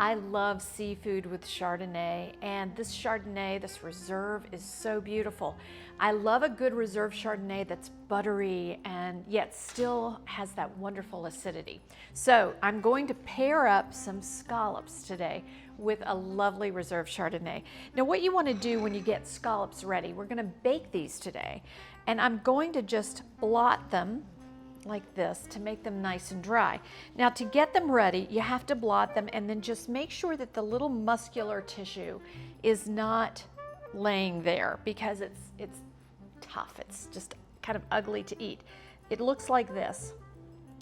I love seafood with Chardonnay, and this Chardonnay, this Reserve, is so beautiful. I love a good Reserve Chardonnay that's buttery and yet still has that wonderful acidity. So I'm going to pair up some scallops today with a lovely Reserve Chardonnay. Now what you want to do when you get scallops ready, we're going to bake these today, and I'm going to just blot them like this to make them nice and dry. Now to get them ready, you have to blot them and then just make sure that the little muscular tissue is not laying there, because it's tough. It's just kind of ugly to eat. It looks like this.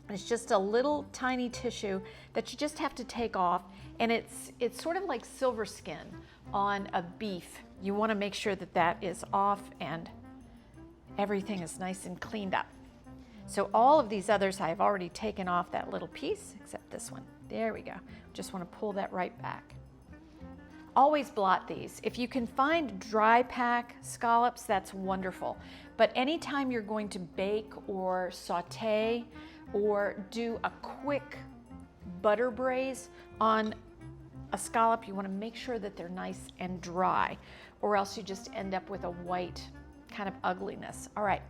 It's just a little tiny tissue that you just have to take off, and it's sort of like silver skin on a beef. You want to make sure that that is off and everything is nice and cleaned up. So all of these others I've already taken off that little piece, except this one. There we go. Just want to pull that right back. Always blot these. If you can find dry pack scallops, that's wonderful. But anytime you're going to bake or saute or do a quick butter braise on a scallop, you want to make sure that they're nice and dry, or else you just end up with a white kind of ugliness. All right.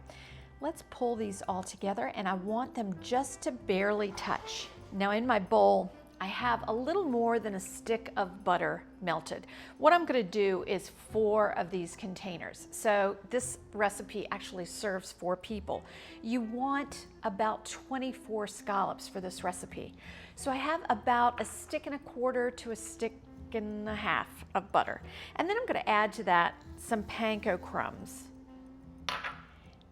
Let's pull these all together, and I want them just to barely touch. Now in my bowl, I have a little more than a stick of butter melted. What I'm gonna do is 4 of these containers. So this recipe actually serves 4 people. You want about 24 scallops for this recipe. So I have about 1.25 sticks to 1.5 sticks of butter. And then I'm gonna add to that some panko crumbs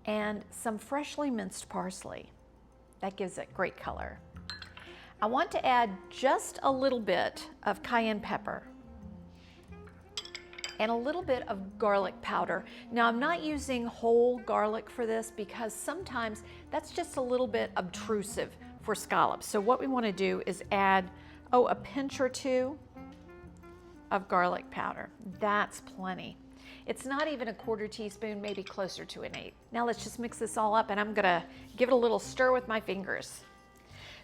and some freshly minced parsley. That gives it great color. I want to add just a little bit of cayenne pepper and a little bit of garlic powder. Now I'm not using whole garlic for this because sometimes that's just a little bit obtrusive for scallops. So what we want to do is add, a pinch or 2 of garlic powder. That's plenty. It's not even a 1/4 teaspoon, maybe closer to an 1/8. Now let's just mix this all up, and I'm gonna give it a little stir with my fingers.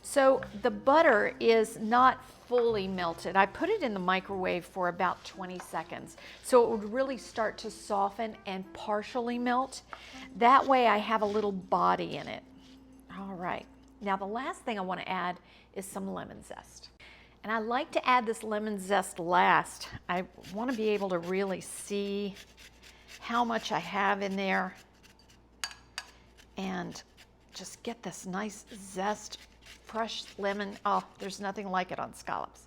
So the butter is not fully melted. I put it in the microwave for about 20 seconds. So it would really start to soften and partially melt. That way I have a little body in it. All right. Now the last thing I want to add is some lemon zest. And I like to add this lemon zest last. I want to be able to really see how much I have in there and just get this nice zest, fresh lemon. Oh, there's nothing like it on scallops.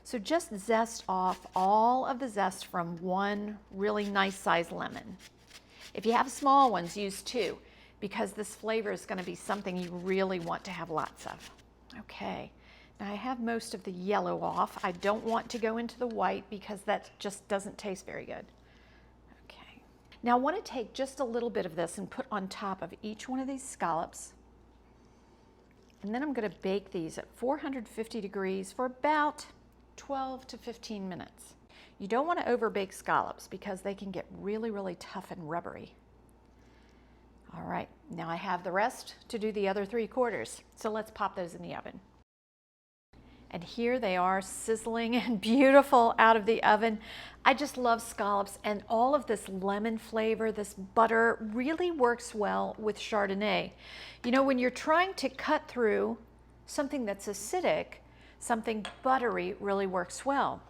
So just zest off all of the zest from one really nice sized lemon. If you have small ones, use 2, because this flavor is going to be something you really want to have lots of. Okay, now I have most of the yellow off. I don't want to go into the white because that just doesn't taste very good. Okay, now I want to take just a little bit of this and put on top of each one of these scallops. And then I'm going to bake these at 450 degrees for about 12 to 15 minutes. You don't want to overbake scallops because they can get really, really tough and rubbery. All right, now I have the rest to do the other 3/4. So let's pop those in the oven. And here they are, sizzling and beautiful out of the oven. I just love scallops, and all of this lemon flavor, this butter really works well with Chardonnay. You know, when you're trying to cut through something that's acidic, something buttery really works well.